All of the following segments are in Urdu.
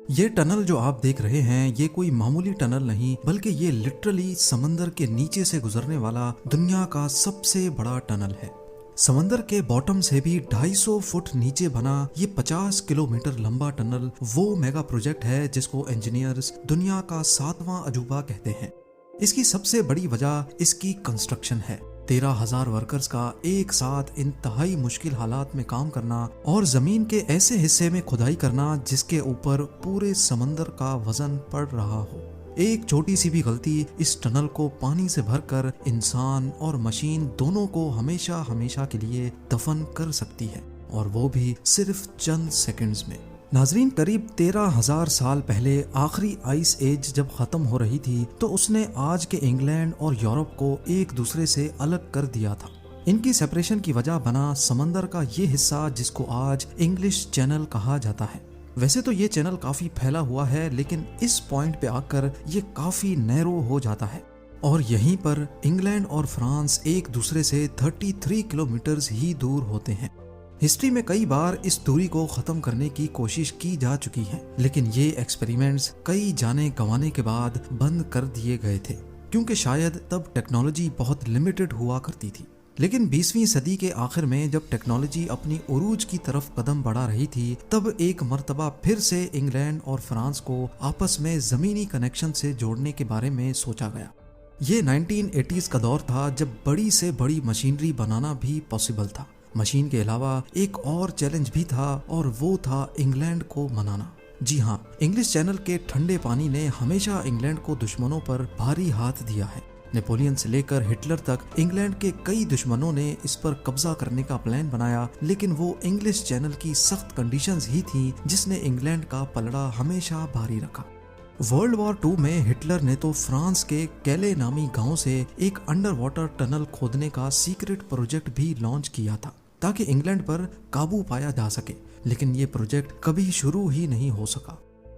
یہ ٹنل جو آپ دیکھ رہے ہیں یہ کوئی معمولی ٹنل نہیں بلکہ یہ لٹرلی سمندر کے نیچے سے گزرنے والا دنیا کا سب سے بڑا ٹنل ہے۔ سمندر کے باٹم سے بھی 250 فٹ نیچے بنا یہ 50 کلومیٹر لمبا ٹنل وہ میگا پروجیکٹ ہے جس کو انجینئرز دنیا کا 7واں عجوبہ کہتے ہیں۔ اس کی سب سے بڑی وجہ اس کی کنسٹرکشن ہے۔ 13,000 ورکرز کا ایک ساتھ انتہائی مشکل حالات میں کام کرنا اور زمین کے ایسے حصے میں کھدائی کرنا جس کے اوپر پورے سمندر کا وزن پڑ رہا ہو۔ ایک چھوٹی سی بھی غلطی اس ٹنل کو پانی سے بھر کر انسان اور مشین دونوں کو ہمیشہ کے لیے دفن کر سکتی ہے، اور وہ بھی صرف چند سیکنڈز میں۔ ناظرین، قریب 13,000 سال پہلے آخری آئس ایج جب ختم ہو رہی تھی تو اس نے آج کے انگلینڈ اور یورپ کو ایک دوسرے سے الگ کر دیا تھا۔ ان کی سیپریشن کی وجہ بنا سمندر کا یہ حصہ جس کو آج انگلش چینل کہا جاتا ہے۔ ویسے تو یہ چینل کافی پھیلا ہوا ہے لیکن اس پوائنٹ پہ آ کر یہ کافی نیرو ہو جاتا ہے، اور یہیں پر انگلینڈ اور فرانس ایک دوسرے سے 33 کلومیٹرز ہی دور ہوتے ہیں۔ ہسٹری میں کئی بار اس دوری کو ختم کرنے کی کوشش کی جا چکی ہے، لیکن یہ ایکسپیریمنٹس کئی جانے گنوانے کے بعد بند کر دیے گئے تھے کیونکہ شاید تب ٹیکنالوجی بہت لمیٹڈ ہوا کرتی تھی۔ لیکن 20ویں صدی کے آخر میں جب ٹیکنالوجی اپنی عروج کی طرف قدم بڑھا رہی تھی تب ایک مرتبہ پھر سے انگلینڈ اور فرانس کو آپس میں زمینی کنیکشن سے جوڑنے کے بارے میں سوچا گیا۔ یہ 1980s کا دور تھا جب بڑی سے بڑی مشینری بنانا بھی پاسبل تھا۔ مشین کے علاوہ ایک اور چیلنج بھی تھا اور وہ تھا انگلینڈ کو منانا۔ جی ہاں، انگلش چینل کے ٹھنڈے پانی نے ہمیشہ انگلینڈ کو دشمنوں پر بھاری ہاتھ دیا ہے۔ نیپولین سے لے کر ہٹلر تک انگلینڈ کے کئی دشمنوں نے اس پر قبضہ کرنے کا پلان بنایا، لیکن وہ انگلش چینل کی سخت کنڈیشنز ہی تھیں جس نے انگلینڈ کا پلڑا ہمیشہ بھاری رکھا۔ ورلڈ وار 2 میں ہٹلر نے تو فرانس کے کیلے نامی گاؤں سے ایک انڈر واٹر ٹنل کھودنے کا سیکرٹ پروجیکٹ بھی لانچ کیا تھا تاکہ انگلینڈ پر قابو پایا جا سکے، لیکن یہ پروجیکٹ کبھی شروع ہی نہیں ہو سکا۔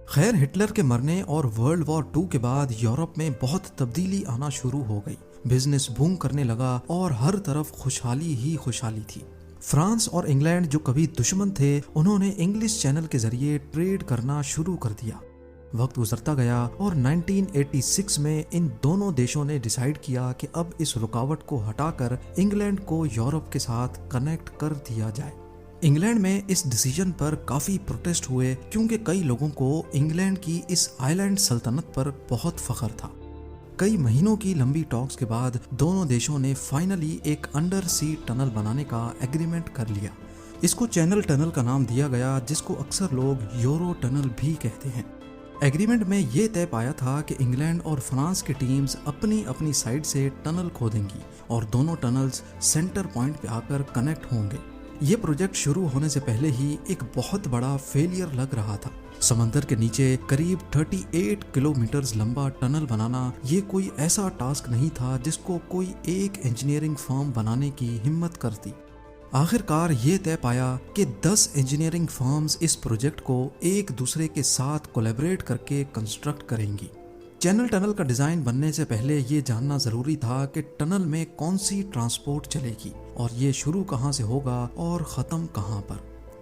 خیر، ہٹلر کے مرنے اور ورلڈ وار 2 کے بعد یورپ میں بہت تبدیلی آنا شروع ہو گئی۔ بزنس بوم کرنے لگا اور ہر طرف خوشحالی ہی خوشحالی تھی۔ فرانس اور انگلینڈ جو کبھی دشمن تھے انہوں نے انگلش چینل کے ذریعے ٹریڈ کرنا شروع کر دیا۔ وقت گزرتا گیا اور 1986 میں ان دونوں دیشوں نے ڈیسائیڈ کیا کہ اب اس رکاوٹ کو ہٹا کر انگلینڈ کو یورپ کے ساتھ کنیکٹ کر دیا جائے۔ انگلینڈ میں اس ڈیسیژن پر کافی پروٹیسٹ ہوئے کیونکہ کئی لوگوں کو انگلینڈ کی اس آئیلینڈ سلطنت پر بہت فخر تھا۔ کئی مہینوں کی لمبی ٹاکس کے بعد دونوں دیشوں نے فائنلی ایک انڈر سی ٹنل بنانے کا ایگریمنٹ کر لیا۔ اس کو چینل ٹنل کا نام دیا گیا جس کو اکثر لوگ یورو ٹنل بھی کہتے ہیں۔ ایگریمنٹ میں یہ طے پایا تھا کہ انگلینڈ اور فرانس کی ٹیمز اپنی اپنی سائڈ سے ٹنل کھودیں گی اور دونوں ٹنلز سینٹر پوائنٹ پہ آ کر کنیکٹ ہوں گے۔ یہ پروجیکٹ شروع ہونے سے پہلے ہی ایک بہت بڑا فیلئر لگ رہا تھا۔ سمندر کے نیچے قریب 38 کلومیٹرز لمبا ٹنل بنانا یہ کوئی ایسا ٹاسک نہیں تھا جس کو کوئی ایک انجینئرنگ فرم بنانے کی ہمت کرتی۔ آخر کار یہ طے پایا کہ 10 انجینئرنگ فرمز اس پروجیکٹ کو ایک دوسرے کے ساتھ کولیبریٹ کر کے کنسٹرکٹ کریں گی۔ چینل ٹنل کا ڈیزائن بننے سے پہلے یہ جاننا ضروری تھا کہ ٹنل میں کون سی ٹرانسپورٹ چلے گی اور یہ شروع کہاں سے ہوگا اور ختم کہاں پر۔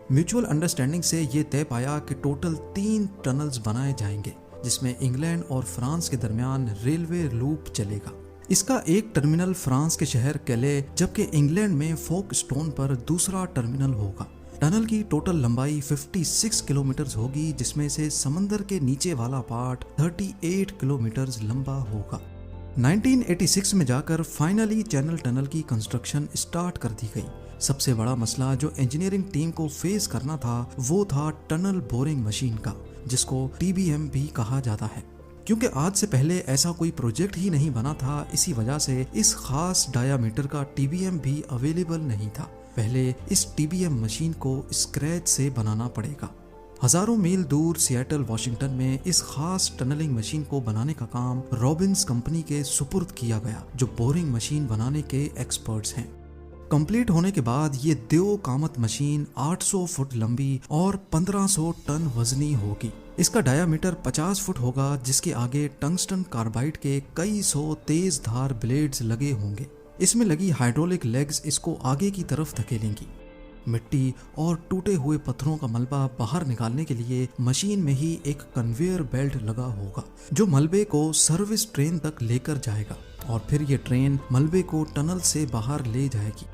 میوچول انڈرسٹینڈنگ سے یہ طے پایا کہ ٹوٹل 3 ٹنلز بنائے جائیں گے جس میں انگلینڈ اور فرانس کے درمیان ریلوے لوپ چلے گا۔ اس کا ایک ٹرمینل فرانس کے شہر کیلے جبکہ انگلینڈ میں فوک سٹون پر دوسرا ٹرمینل ہوگا۔ ٹنل کی ٹوٹل لمبائی 56 کلومیٹرز ہوگی جس میں سے سمندر کے نیچے والا پارٹ 38 کلومیٹرز لمبا ہوگا۔ 1986 میں جا کر فائنلی چینل ٹنل کی کنسٹرکشن سٹارٹ کر دی گئی۔ سب سے بڑا مسئلہ جو انجینئرنگ ٹیم کو فیس کرنا تھا وہ تھا ٹنل بورنگ مشین کا، جس کو TBM بھی کہا جاتا ہے۔ کیونکہ آج سے پہلے ایسا کوئی پروجیکٹ ہی نہیں بنا تھا، اسی وجہ سے اس خاص ڈایا میٹر کا TBM بھی اویلیبل نہیں تھا۔ پہلے اس TBM مشین کو اسکریچ سے بنانا پڑے گا۔ ہزاروں میل دور سیاٹل واشنگٹن میں اس خاص ٹنلنگ مشین کو بنانے کا کام رابنس کمپنی کے سپرد کیا گیا جو بورنگ مشین بنانے کے ایکسپرٹس ہیں۔ کمپلیٹ ہونے کے بعد یہ دیو کامت مشین 800 فٹ لمبی اور 1500 ٹن وزنی ہوگی۔ اس کا ڈایا میٹر 50 فٹ ہوگا جس کے آگے ٹنگسٹن کاربائڈ کے کئی سو تیز دھار بلیڈز لگے ہوں گے۔ اس میں لگی ہائیڈرولک لیگز اس کو آگے کی طرف دھکیلیں گی۔ مٹی اور ٹوٹے ہوئے پتھروں کا ملبہ باہر نکالنے کے لیے مشین میں ہی ایک کنویئر بیلٹ لگا ہوگا جو ملبے کو سروس ٹرین تک لے کر جائے گا اور پھر یہ ٹرین ملبے کو ٹنل سے باہر لے جائے گی۔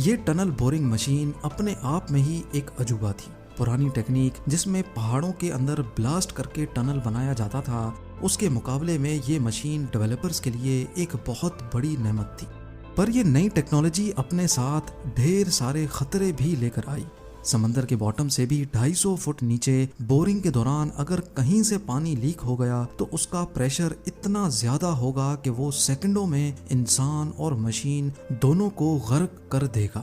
یہ ٹنل بورنگ مشین اپنے آپ میں ہی ایک عجوبہ تھی۔ پرانی ٹیکنیک جس میں پہاڑوں کے اندر بلاسٹ کر کے ٹنل بنایا جاتا تھا، اس کے مقابلے میں یہ مشین ڈیولپرز کے لیے ایک بہت بڑی نعمت تھی۔ پر یہ نئی ٹیکنالوجی اپنے ساتھ ڈھیر سارے خطرے بھی لے کر آئی۔ سمندر کے باٹم سے بھی 250 فٹ نیچے بورنگ کے دوران اگر کہیں سے پانی لیک ہو گیا تو اس کا پریشر اتنا زیادہ ہوگا کہ وہ سیکنڈوں میں انسان اور مشین دونوں کو غرق کر دے گا۔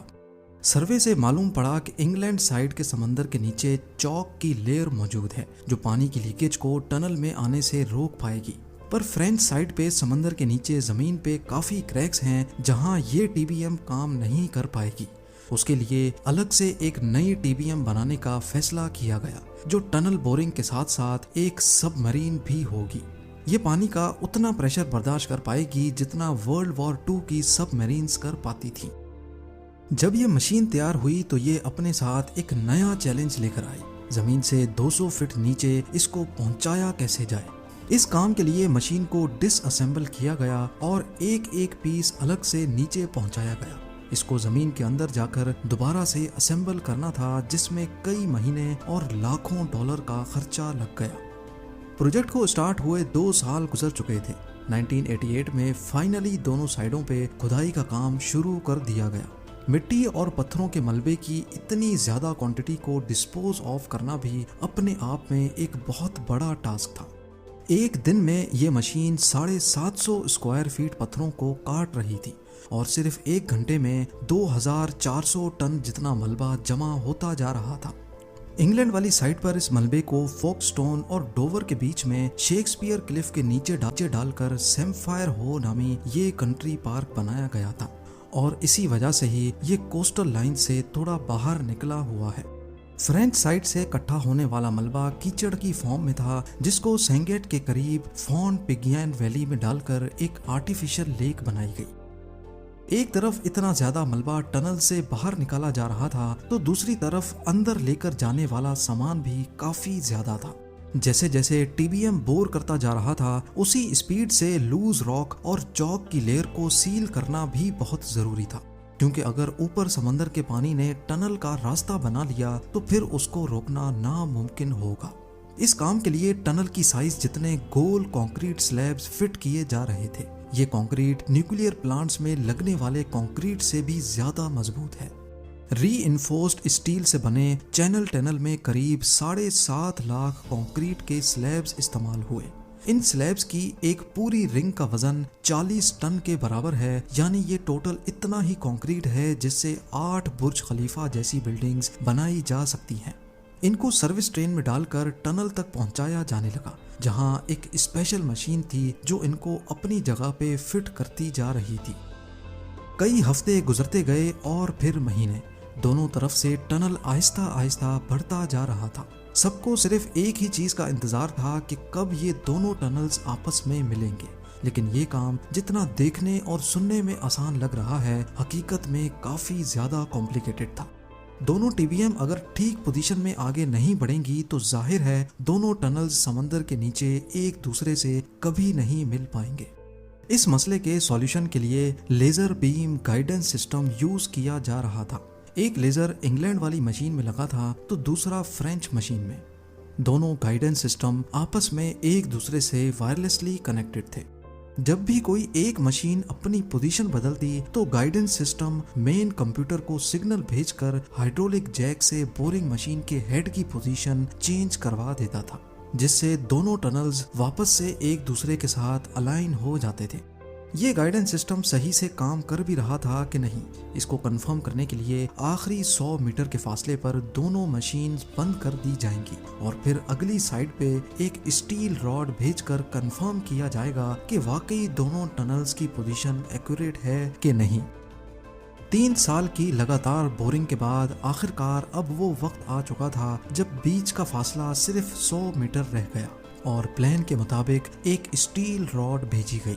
سروے سے معلوم پڑا کہ انگلینڈ سائڈ کے سمندر کے نیچے چاک کی لیئر موجود ہے جو پانی کی لیکیج کو ٹنل میں آنے سے روک پائے گی، پر فرینچ سائڈ پہ سمندر کے نیچے زمین پہ کافی کریکس ہیں جہاں یہ ٹی بی ایم کام نہیں کر پائے گی۔ اس کے لیے الگ سے ایک نئی ٹی بی ایم بنانے کا فیصلہ کیا گیا جو ٹنل بورنگ کے ساتھ ساتھ ایک سب مرین بھی ہوگی۔ یہ پانی کا اتنا پریشر برداشت کر پائے گی جتنا ورلڈ وار 2 کی سب مرینز کر پاتی تھی۔ جب یہ مشین تیار ہوئی تو یہ اپنے ساتھ ایک نیا چیلنج لے کر آئی۔ زمین سے 200 فٹ نیچے اس کو پہنچایا کیسے جائے؟ اس کام کے لیے مشین کو ڈس اسمبل کیا گیا اور ایک ایک پیس الگ سے نیچے پہنچایا گیا۔ اس کو زمین کے اندر جا کر دوبارہ سے اسمبل کرنا تھا جس میں کئی مہینے اور لاکھوں ڈالر کا خرچہ لگ گیا۔ پروجیکٹ کو اسٹارٹ ہوئے 2 سال گزر چکے تھے۔ 1988 میں فائنلی دونوں سائڈوں پہ کھدائی کا کام شروع کر دیا گیا۔ مٹی اور پتھروں کے ملبے کی اتنی زیادہ کوانٹٹی کو ڈسپوز آف کرنا بھی اپنے آپ میں ایک بہت بڑا ٹاسک تھا۔ ایک دن میں یہ مشین 750 اسکوائر فیٹ پتھروں کو کاٹ رہی تھی اور صرف 1 گھنٹے میں 2400 ٹن جتنا ملبہ جمع ہوتا جا رہا تھا۔ انگلینڈ والی سائٹ پر اس ملبے کو فوکسٹون اور ڈوور کے بیچ میں شیکسپیئر کلف کے نیچے ڈال کر سیمفائر ہو نامی یہ کنٹری پارک بنایا گیا تھا اور اسی وجہ سے ہی یہ کوسٹل لائن سے تھوڑا باہر نکلا ہوا ہے۔ فرینچ سائٹ سے اکٹھا ہونے والا ملبہ کیچڑ کی فارم میں تھا جس کو سینگیٹ کے قریب فون پیگین ویلی میں ڈال کر ایک آرٹیفیشل لیک بنائی گئی۔ ایک طرف اتنا زیادہ ملبہ ٹنل سے باہر نکالا جا رہا تھا تو دوسری طرف اندر لے کر جانے والا سامان بھی کافی زیادہ تھا۔ جیسے جیسے ٹی بی ایم بور کرتا جا رہا تھا اسی اسپیڈ سے لوز راک اور چاک کی لیئر کو سیل کرنا بھی بہت ضروری تھا، کیونکہ اگر اوپر سمندر کے پانی نے ٹنل کا راستہ بنا لیا تو پھر اس کو روکنا ناممکن ہوگا۔ اس کام کے لیے ٹنل کی سائز جتنے گول کانکریٹ سلیبز فٹ کیے جا رہے تھے، یہ کانکریٹ نیوکلیئر پلانٹس میں لگنے والے کانکریٹ سے بھی زیادہ مضبوط ہے۔ ری انفورسڈ اسٹیل سے بنے چینل ٹنل میں قریب 7.5 لاکھ کانکریٹ کے سلیبز استعمال ہوئے۔ ان سلیبز کی ایک پوری رنگ کا وزن 40 ٹن کے برابر ہے، یعنی یہ ٹوٹل اتنا ہی کانکریٹ ہے جس سے 8 برج خلیفہ جیسی بلڈنگز بنائی جا سکتی ہیں۔ ان کو سروس ٹرین میں ڈال کر ٹنل تک پہنچایا جانے لگا، جہاں ایک اسپیشل مشین تھی جو ان کو اپنی جگہ پہ فٹ کرتی جا رہی تھی۔ کئی ہفتے گزرتے گئے اور پھر مہینے، دونوں طرف سے ٹنل آہستہ آہستہ بڑھتا جا رہا تھا۔ سب کو صرف ایک ہی چیز کا انتظار تھا کہ کب یہ دونوں ٹنلز آپس میں ملیں گے، لیکن یہ کام جتنا دیکھنے اور سننے میں آسان لگ رہا ہے حقیقت میں کافی زیادہ کمپلیکیٹڈ تھا۔ دونوں ٹی بی ایم اگر ٹھیک پوزیشن میں آگے نہیں بڑھیں گی تو ظاہر ہے دونوں ٹنلز سمندر کے نیچے ایک دوسرے سے کبھی نہیں مل پائیں گے۔ اس مسئلے کے سولیوشن کے لیے laser beam guidance system use کیا جا رہا تھا۔ ایک لیزر انگلینڈ والی مشین میں لگا تھا تو دوسرا فرینچ مشین میں۔ دونوں گائیڈنس سسٹم آپس میں ایک دوسرے سے وائرلیسلی کنیکٹڈ تھے۔ جب بھی کوئی ایک مشین اپنی پوزیشن بدلتی تو گائیڈنس سسٹم مین کمپیوٹر کو سگنل بھیج کر ہائیڈرولک جیک سے بورنگ مشین کے ہیڈ کی پوزیشن چینج کروا دیتا تھا، جس سے دونوں ٹنلز واپس سے ایک دوسرے کے ساتھ الائن ہو جاتے تھے۔ یہ گائیڈنس سسٹم صحیح سے کام کر بھی رہا تھا کہ نہیں، اس کو کنفرم کرنے کے لیے آخری 100 میٹر کے فاصلے پر دونوں مشینز بند کر دی جائیں گی اور پھر اگلی سائڈ پہ ایک اسٹیل راڈ بھیج کر کنفرم کیا جائے گا کہ واقعی دونوں ٹنلز کی پوزیشن ایکوریٹ ہے کہ نہیں۔ 3 سال کی لگاتار بورنگ کے بعد آخرکار اب وہ وقت آ چکا تھا جب بیچ کا فاصلہ صرف 100 میٹر رہ گیا اور پلان کے مطابق ایک اسٹیل راڈ بھیجی گئی۔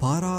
12